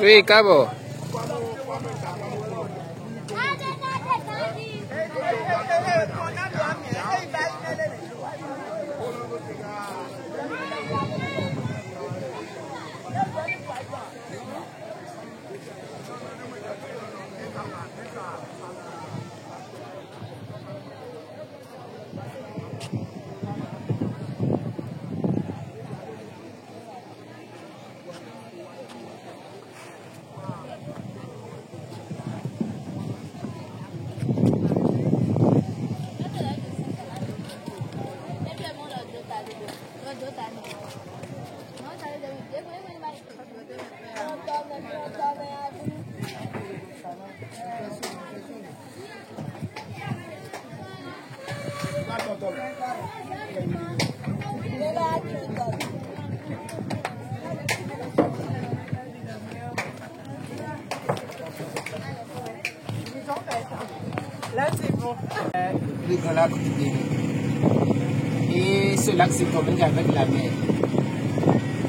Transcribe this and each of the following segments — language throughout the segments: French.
Oui, Cabo. Là, c'est bon. Le grand lac du Bénin. Et ce lac se communique avec la mer.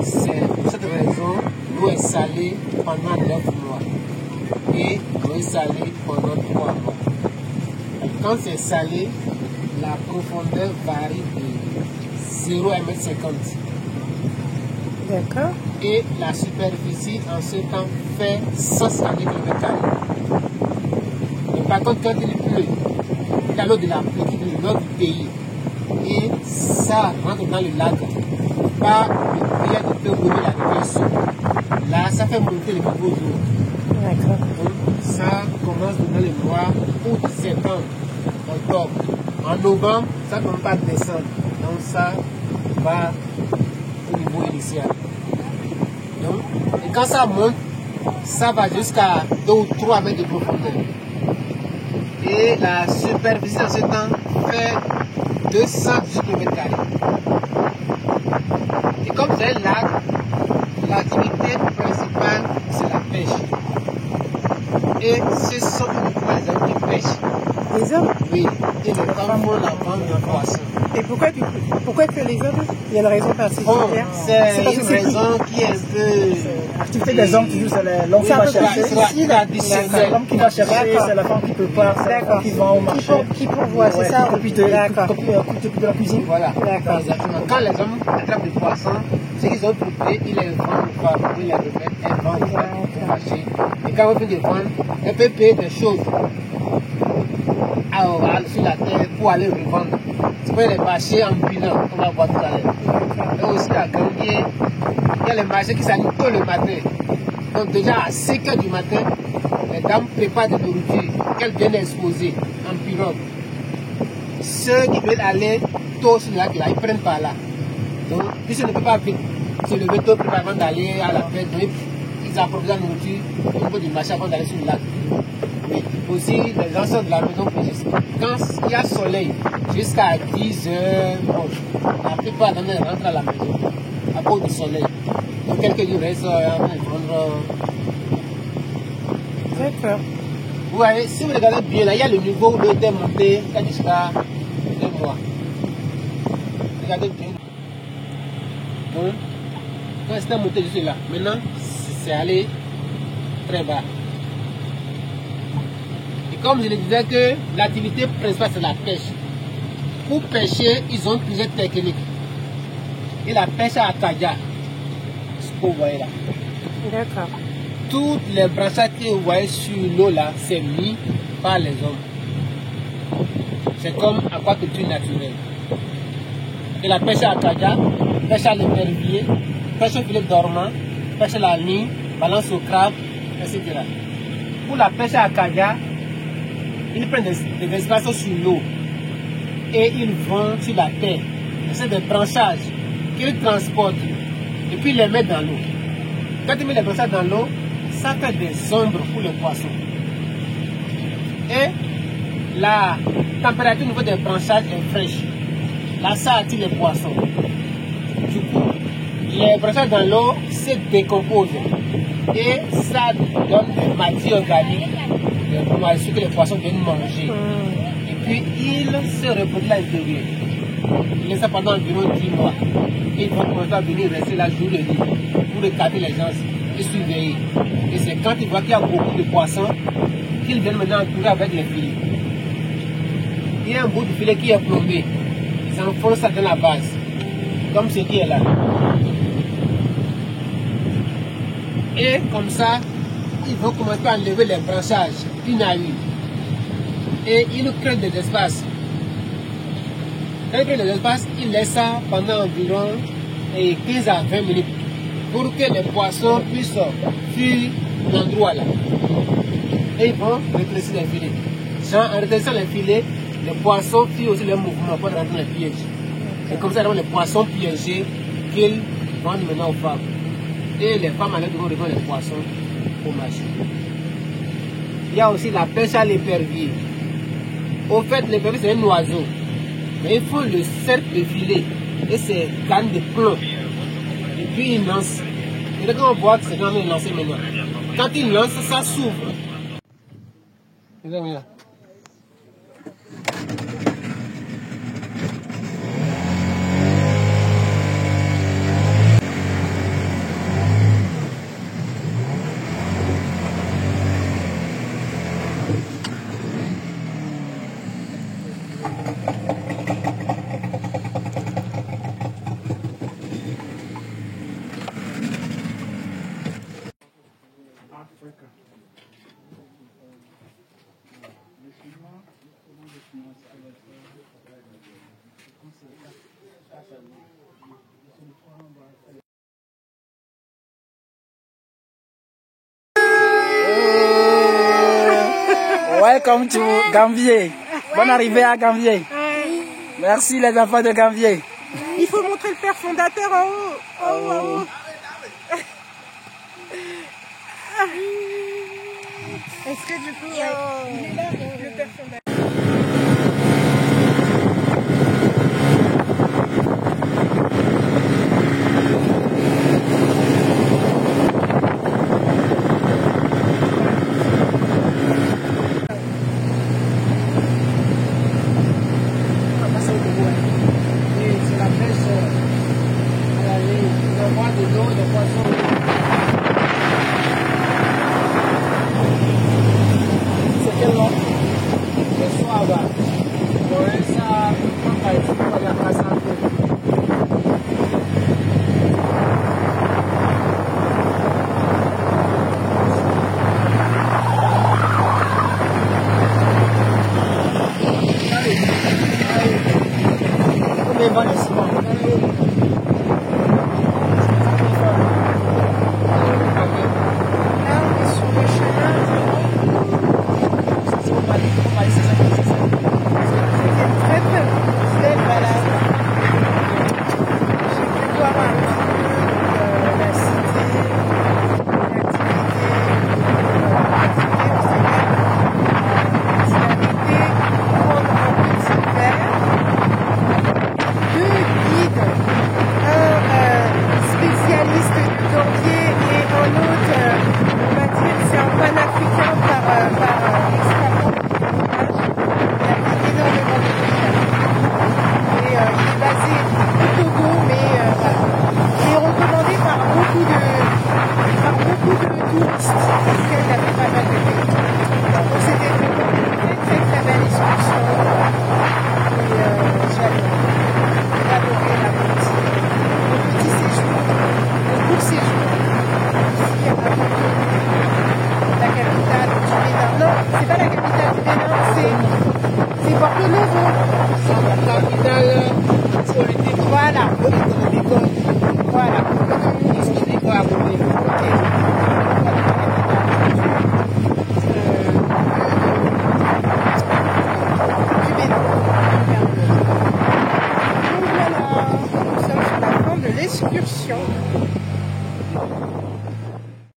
C'est pour cette raison l'eau est salée pendant 9 mois. Et l'eau est salée pendant 3 mois. Quand c'est salé, la profondeur varie de 0 à 1,50 m. D'accord. Et la superficie en ce temps fait 150 km². Par contre, quand il pleut, il y a l'eau de la pluie qui vient du nord du pays. Et ça rentre dans le lac par le biais de deux volumes de la pression. Là, ça fait monter le niveau d'eau. D'accord. Donc, ça commence dans le mois août, septembre, octobre. En novembre, ça ne commence pas à descendre. Donc, ça va au niveau initial. Donc, et quand ça monte, ça va jusqu'à 2 ou 3 mètres de profondeur. Et la superficie en ce temps fait 210 km². Et comme c'est un lac, l'activité principale c'est la pêche. Et ce sont uniquement les hommes qui pêchent. Les hommes? Oui, et les femmes font la vente de poissons. Et pourquoi que les hommes? Il y a une raison particulière? C'est une raison qui est un peu... L'activité des hommes, toujours, c'est l'homme qui va chercher. C'est l'homme qui va chercher, c'est la femme qui prépare, c'est la femme qui vend au marché. Qui pourvoit, c'est ça? Copie de la cuisine. Voilà, exactement. Quand les hommes attrapent des poissons, ce qu'ils ont trouvé, ils les vendent, ils les remettent, elles vendent au marché. Et quand on finit de vendre, elles peuvent payer des choses à oral sur la terre pour aller revendre. Tu peux les marchés en bilan, on va voir tout à l'heure. Et aussi à Gambier, il y a les marchés qui s'animent tôt le matin. Donc déjà à 5 h du matin, les dames préparent de nourriture qu'elles viennent exposer en pirogue. Ceux qui veulent aller tôt sur le lac, là, ils prennent par là. Donc, puisqu'ils ne peuvent pas vite se lever tôt avant d'aller à la fête, donc ils approuvent la nourriture au niveau du marché avant d'aller sur le lac. Mais aussi, les gens sortent de la maison quand il y a soleil, jusqu'à 10 h, bon, la plupart d'entre eux rentrent à la maison à cause du soleil. Donc, quelques jours restent à prendre. D'accord. Vous voyez, si vous regardez bien, là, il y a le niveau où l'eau était montée jusqu'à 2 mois. Regardez bien. Donc, quand c'était monté jusque là, maintenant, c'est allé très bas. Et comme je le disais que l'activité principale, c'est la pêche. Pour pêcher, ils ont plusieurs techniques. Et la pêche à Kaja, ce que vous voyez là. D'accord. Toutes les branchages que vous voyez sur l'eau là, c'est mis par les hommes. C'est comme aquaculture naturelle. Et la pêche à Kaja, pêche à l'épervier, pêche au filet dormant, pêche à la ligne, balance au crabe, etc. Pour la pêche à Kaja, ils prennent des espaces sur l'eau et ils vont sur la terre. C'est des branchages qu'ils transportent et puis ils les mettent dans l'eau. Quand ils mettent les branchages dans l'eau, ça fait des ombres pour les poissons. Et la température au niveau des branchages est fraîche. Là, ça attire les poissons. Du coup, les branchages dans l'eau se décomposent et ça donne des matières organiques, des moisissures que les poissons viennent manger. Et puis, ils se reproduisent à l'intérieur. Il laisse ça pendant environ 10 mois. Et ils vont commencer à venir rester là jour et nuit pour regarder les gens et surveiller. Et c'est quand ils voient qu'il y a beaucoup de poissons qu'ils viennent maintenant entourer avec les filets. Il y a un bout de filet qui est plombé. Ils enfoncent ça dans la base, comme ce qui est là. Et comme ça, ils vont commencer à enlever les branchages une à une. Et ils nous créent des espaces. Quand ils créent des espaces, ils laissent ça pendant environ 15 à 20 minutes pour que les poissons puissent fuir l'endroit là. Et ils vont rétrécir les filets. En rétrécissant les filets, les poissons fuient aussi leur mouvement pour rentrer dans les pièges. Et comme ça, les poissons piégés qu'ils vendent maintenant aux femmes. Et les femmes allaient devoir revendre les poissons au marché. Il y a aussi la pêche à l'épervier. Au fait, l'épervier c'est un oiseau. Mais ils font le cercle de filet et c'est canne de plomb. Et puis ils lancent. Et quand on voit que c'est quand même lancé maintenant. Quand ils lancent, ça s'ouvre. Regarde. Welcome to Gambier. Bonne arrivée à Gambier. Merci les enfants de Gambier. Il faut montrer le père fondateur en haut. En haut. Est-ce que du coup, il est là, le père fondateur?